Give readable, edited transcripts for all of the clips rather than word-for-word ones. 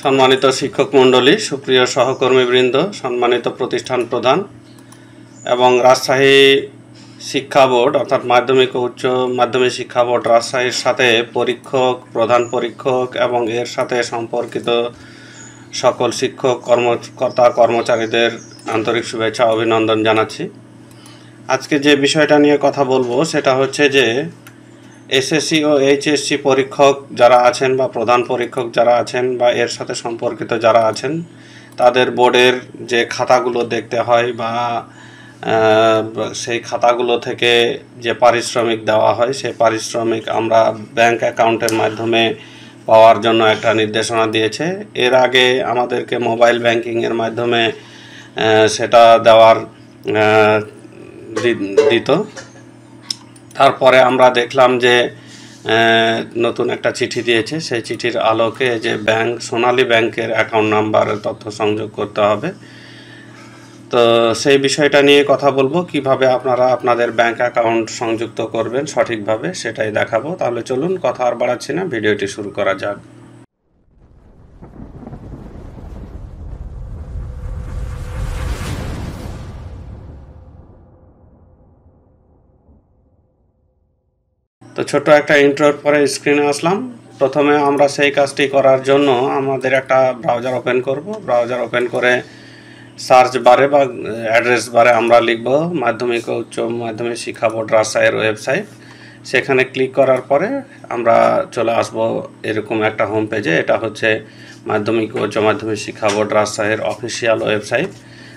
সম্মানিত শিক্ষক মণ্ডলী, সুপ্রিয় সহকর্মীবৃন্দ, সম্মানিত প্রতিষ্ঠান প্রধান এবং রাজশাহী শিক্ষা বোর্ড অর্থাৎ মাধ্যমিক ও উচ্চ মাধ্যমিক শিক্ষা বোর্ড রাজশাহীর সাথে পরীক্ষক, প্রধান পরীক্ষক এবং এর সাথে সম্পর্কিত সকল শিক্ষক কর্মকর্তা কর্মচারীদের আন্তরিক শুভেচ্ছা অভিনন্দন জানাচ্ছি। আজকে যে বিষয়টা নিয়ে কথা বলবো সেটা হচ্ছে যে এসএসসি ও এইচএসসি পরীক্ষক যারা আছেন বা প্রধান পরীক্ষক যারা আছেন বা এর সাথে সম্পর্কিত যারা আছেন তাদের বোর্ডের যে খাতাগুলো দেখতে হয় বা সেই খাতাগুলো থেকে যে পারিশ্রমিক দেওয়া হয় সেই পারিশ্রমিক আমরা ব্যাংক অ্যাকাউন্টের মাধ্যমে পাওয়ার জন্য একটা নির্দেশনা দিয়েছে। এর আগে আমাদেরকে মোবাইল ব্যাংকিংয়ের মাধ্যমে সেটা দেওয়ার দিত। তারপরে আমরা দেখলাম যে নতুন একটা চিঠি দিয়েছে, সেই চিঠির আলোকে যে সোনালী ব্যাংকের অ্যাকাউন্ট নাম্বারের তথ্য সংযোগ করতে হবে। তো সেই বিষয়টা নিয়ে কথা বলবো, কিভাবে আপনারা আপনাদের ব্যাংক অ্যাকাউন্ট সংযুক্ত করবেন সঠিকভাবে সেটাই দেখাবো। তাহলে চলুন কথা আর বাড়াচ্ছি না, ভিডিওটি শুরু করা যাক। তো ছোট একটা ইন্ট্রোর পরে স্ক্রিনে আসলাম। প্রথমে আমরা সেই কাজটি করার জন্য আমাদের একটা ব্রাউজার ওপেন করব। ব্রাউজার ওপেন করে সার্চ বারে বা অ্যাড্রেস বারে আমরা লিখব মাধ্যমিক ও উচ্চ মাধ্যমিক শিক্ষা বোর্ড রাজশাহীর ওয়েবসাইট। সেখানে ক্লিক করার পরে আমরা চলে আসব এরকম একটা হোম পেজে। এটা হচ্ছে মাধ্যমিক ও উচ্চ মাধ্যমিক শিক্ষা বোর্ড রাজশাহীর অফিসিয়াল ওয়েবসাইট।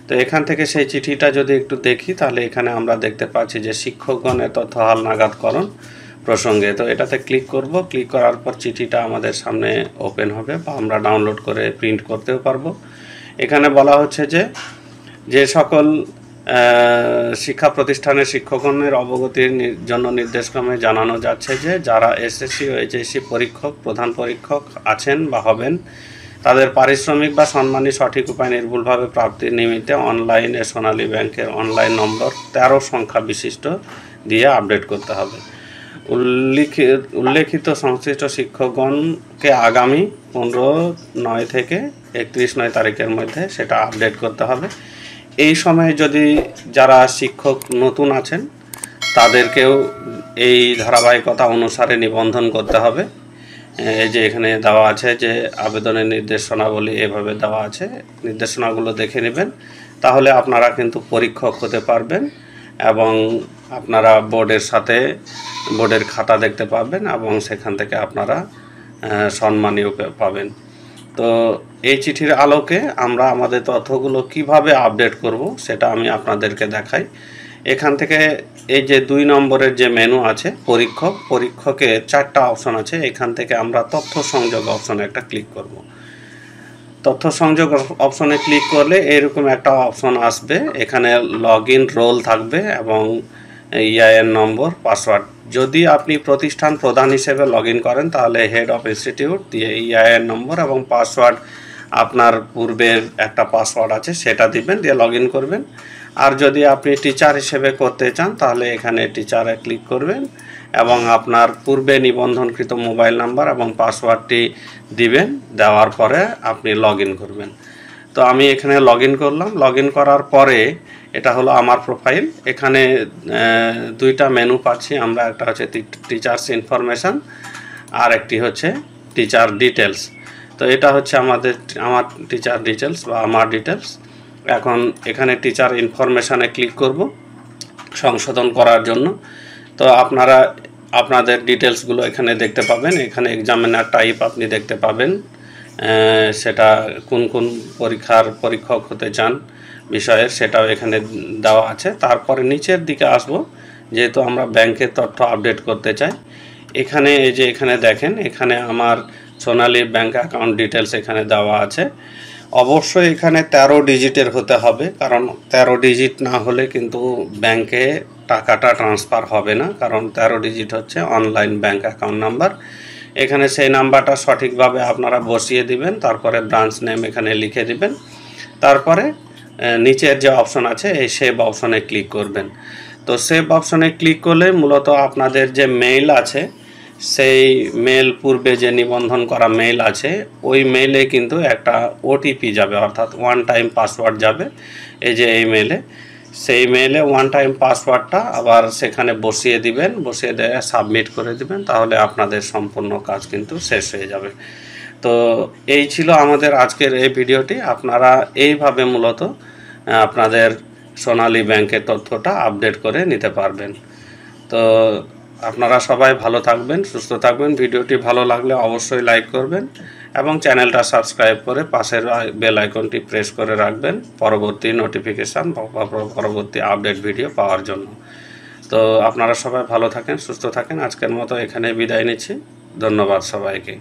তো এখান থেকে সেই চিঠিটা যদি একটু দেখি তাহলে এখানে আমরা দেখতে পাচ্ছি যে শিক্ষকগণের তথ্য হালনাগাদকরণ প্রসঙ্গে। তো এটাতে ক্লিক করব। ক্লিক করার পর চিঠিটা আমাদের সামনে ওপেন হবে বা আমরা ডাউনলোড করে প্রিন্ট করতেও পারবো। এখানে বলা হচ্ছে যে সকল শিক্ষা প্রতিষ্ঠানের শিক্ষকগণের অবগতির জন্য নির্দেশক্রমে জানানো যাচ্ছে যে যারা এসএসসি ও এইচএসসি পরীক্ষক, প্রধান পরীক্ষক আছেন বা হবেন তাদের পারিশ্রমিক বা সম্মানী সঠিক উপায় নির্ভুলভাবে প্রাপ্তির নিমিত্তে অনলাইনে সোনালী ব্যাংকের অনলাইন নম্বর 13 সংখ্যা বিশিষ্ট দিয়ে আপডেট করতে হবে। উল্লেখিত সংশ্লিষ্ট শিক্ষকগণকে আগামী 15/9 থেকে 31/9 তারিখের মধ্যে সেটা আপডেট করতে হবে। এই সময়ে যদি যারা শিক্ষক নতুন আছেন তাদেরকেও এই ধারাবাহিকতা অনুসারে নিবন্ধন করতে হবে। এই যে এখানে দেওয়া আছে যে আবেদনের নির্দেশনাবলী এভাবে দেওয়া আছে, নির্দেশনাগুলো দেখে নেবেন, তাহলে আপনারা কিন্তু পরীক্ষক হতে পারবেন এবং আপনারা বোর্ডের খাতা দেখতে পাবেন এবং সেখান থেকে আপনারা সম্মানীয় পাবেন। তো এই চিঠির আলোকে আমরা আমাদের তথ্যগুলো কিভাবে আপডেট করব সেটা আমি আপনাদেরকে দেখাই। এখান থেকে এই যে 2 নম্বরের যে মেনু আছে পরীক্ষকের 4টা অপশন আছে। এখান থেকে আমরা তথ্য সংযোগ অপশনে একটা ক্লিক করব। তথ্য সংযোগ অপশনে ক্লিক করলে এরকম একটা অপশন আসবে। এখানে লগইন রোল থাকবে এবং ইআইএন নম্বর, পাসওয়ার্ড। যদি আপনি প্রতিষ্ঠান প্রধান হিসেবে লগইন করেন তাহলে হেড অফ ইনস্টিটিউট দিয়ে ইআইএন নম্বর এবং পাসওয়ার্ড, আপনার পূর্বের একটা পাসওয়ার্ড আছে সেটা দিবেন, দিয়ে লগইন করবেন। আর যদি আপনি টিচার হিসেবে করতে চান তাহলে এখানে টিচারে ক্লিক করবেন এবং আপনার পূর্বে নিবন্ধনকৃত মোবাইল নাম্বার এবং পাসওয়ার্ডটি দিবেন। দেওয়ার পরে আপনি লগইন করবেন। তো আমি এখানে লগইন করলাম। লগইন করার পরে এটা হলো আমার প্রোফাইল। এখানে 2টা মেনু পাচ্ছি আমরা, একটা হচ্ছে টিচার্স ইনফরমেশান আর একটি হচ্ছে টিচার ডিটেলস। তো এটা হচ্ছে আমার টিচার ডিটেলস বা আমার ডিটেলস। এখন এখানে টিচার ইনফরমেশানে ক্লিক করব সংশোধন করার জন্য। তো আপনারা আপনাদের ডিটেলসগুলো এখানে দেখতে পাবেন। এখানে এক্সামিনার টাইপ আপনি দেখতে পাবেন, সেটা কোন পরীক্ষক হতে চান বিষয়ের সেটাও এখানে দেওয়া আছে। তারপরে নিচের দিকে আসব, যেহেতু আমরা ব্যাংকের তথ্য আপডেট করতে চাই। এখানে এই যে এখানে দেখেন, এখানে আমার সোনালী ব্যাংক অ্যাকাউন্ট ডিটেলস এখানে দেওয়া আছে। অবশ্যই এখানে 13 ডিজিটের হতে হবে, কারণ 13 ডিজিট না হলে কিন্তু ব্যাংকে টাকাটা ট্রান্সফার হবে না, কারণ 13 ডিজিট হচ্ছে অনলাইন ব্যাংক অ্যাকাউন্ট নাম্বার। এখানে সেই নাম্বারটা সঠিকভাবে আপনারা বসিয়ে দিবেন, তারপরে ব্রাঞ্চ নেম এখানে লিখে দিবেন। তারপরে নিচের যে অপশন আছে এই সেভ অপশনে ক্লিক করবেন। তো সেভ অপশনে ক্লিক করলে মূলত আপনাদের যে মেইল আছে সেই মেল পূর্বে যে নিবন্ধন করা মেল আছে ওই মেলে কিন্তু একটা ওটিপি যাবে, অর্থাৎ ওয়ান টাইম পাসওয়ার্ড যাবে। এই যে এই মেলে, সেই মেলে ওয়ান টাইম পাসওয়ার্ডটা আবার সেখানে বসিয়ে দিবেন, বসিয়ে দিয়ে সাবমিট করে দিবেন, তাহলে আপনাদের সম্পূর্ণ কাজ কিন্তু শেষ হয়ে যাবে। তো এই ছিল আমাদের আজকের এই ভিডিওটি। আপনারা এইভাবে মূলত আপনাদের সোনালী ব্যাংকের তথ্যটা আপডেট করে নিতে পারবেন। তো আপনারা সবাই ভালো থাকবেন, সুস্থ থাকবেন। ভিডিওটি ভালো লাগলে অবশ্যই লাইক করবেন এবং চ্যানেলটা সাবস্ক্রাইব করে পাশের বেল আইকনটি প্রেস করে রাখবেন পরবর্তী নোটিফিকেশান বা পরবর্তী আপডেট ভিডিও পাওয়ার জন্য। তো আপনারা সবাই ভালো থাকেন, সুস্থ থাকেন। আজকের মতো এখানে বিদায় নিচ্ছি। ধন্যবাদ সবাইকে।